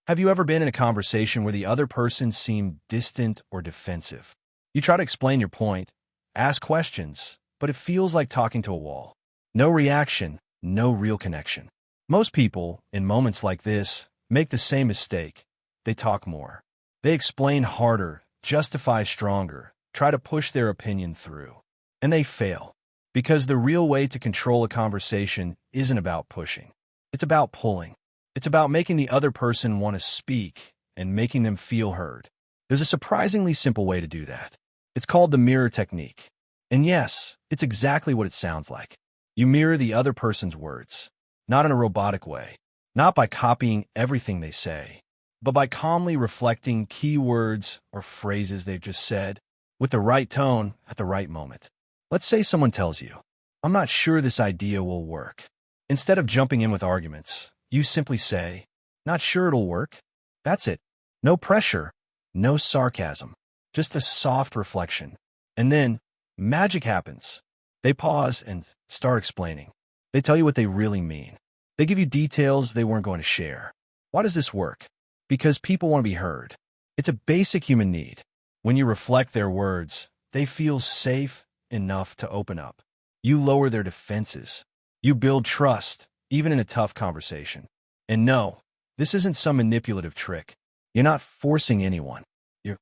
Have you ever been in a conversation where the other person seemed distant or defensive? You try to explain your point, ask questions, but it feels like talking to a wall. No reaction, no real connection. Most people, in moments like this, make the same mistake. They talk more. They explain harder, justify stronger, try to push their opinion through. And they fail. Because the real way to control a conversation isn't about pushing. It's about pulling. It's about making the other person want to speak and making them feel heard. There's a surprisingly simple way to do that. It's called the mirror technique. And yes, it's exactly what it sounds like. You mirror the other person's words, not in a robotic way, not by copying everything they say, but by calmly reflecting key words or phrases they've just said with the right tone at the right moment. Let's say someone tells you, "I'm not sure this idea will work." Instead of jumping in with arguments, you simply say, "Not sure it'll work." That's it. No pressure, no sarcasm, just a soft reflection. And then magic happens. They pause and start explaining. They tell you what they really mean. They give you details they weren't going to share. Why does this work? Because people want to be heard. It's a basic human need. When you reflect their words, they feel safe enough to open up. You lower their defenses. You build trust, even in a tough conversation. And no, this isn't some manipulative trick. You're not forcing anyone. You're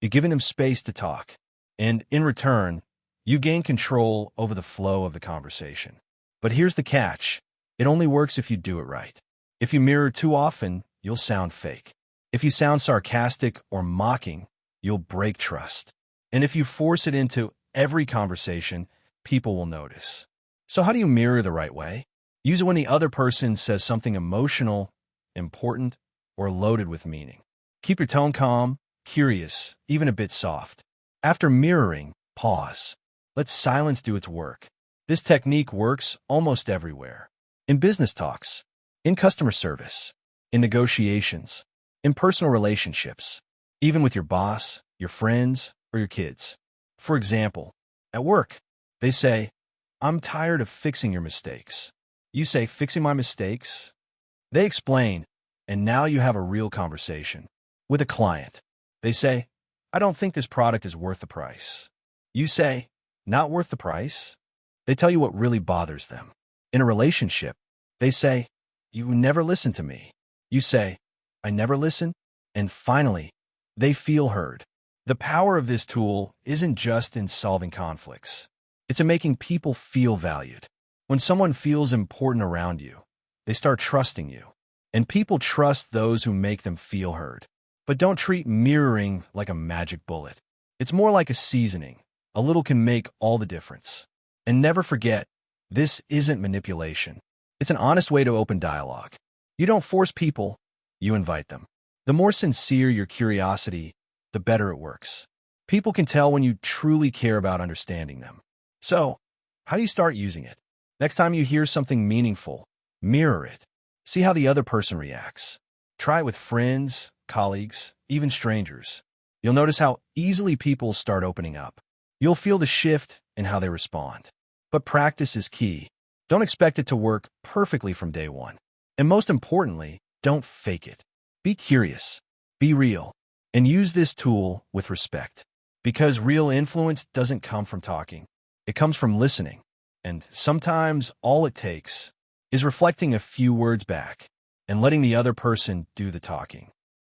giving them space to talk. And in return, you gain control over the flow of the conversation. But here's the catch. It only works if you do it right. If you mirror too often, you'll sound fake. If you sound sarcastic or mocking, you'll break trust. And if you force it into every conversation, people will notice. So how do you mirror the right way? Use it when the other person says something emotional, important, or loaded with meaning. Keep your tone calm, curious, even a bit soft. After mirroring, pause. Let silence do its work. This technique works almost everywhere. In business talks, in customer service, in negotiations, in personal relationships, even with your boss, your friends, or your kids. For example, at work, they say, "I'm tired of fixing your mistakes." You say, "Fixing my mistakes?" They explain, and now you have a real conversation. With a client, they say, "I don't think this product is worth the price." You say, "Not worth the price?" They tell you what really bothers them. In a relationship, they say, "You never listen to me." You say, "I never listen." And finally, they feel heard. The power of this tool isn't just in solving conflicts. It's in making people feel valued. When someone feels important around you, they start trusting you. And people trust those who make them feel heard. But don't treat mirroring like a magic bullet. It's more like a seasoning. A little can make all the difference. And never forget, this isn't manipulation. It's an honest way to open dialogue. You don't force people, you invite them. The more sincere your curiosity, the better it works. People can tell when you truly care about understanding them. So, how do you start using it? Next time you hear something meaningful, mirror it. See how the other person reacts. Try it with friends, colleagues, even strangers. You'll notice how easily people start opening up. You'll feel the shift in how they respond. But practice is key. Don't expect it to work perfectly from day one. And most importantly, don't fake it. Be curious, be real, and use this tool with respect. Because real influence doesn't come from talking. It comes from listening. And sometimes all it takes is reflecting a few words back and letting the other person do the talking.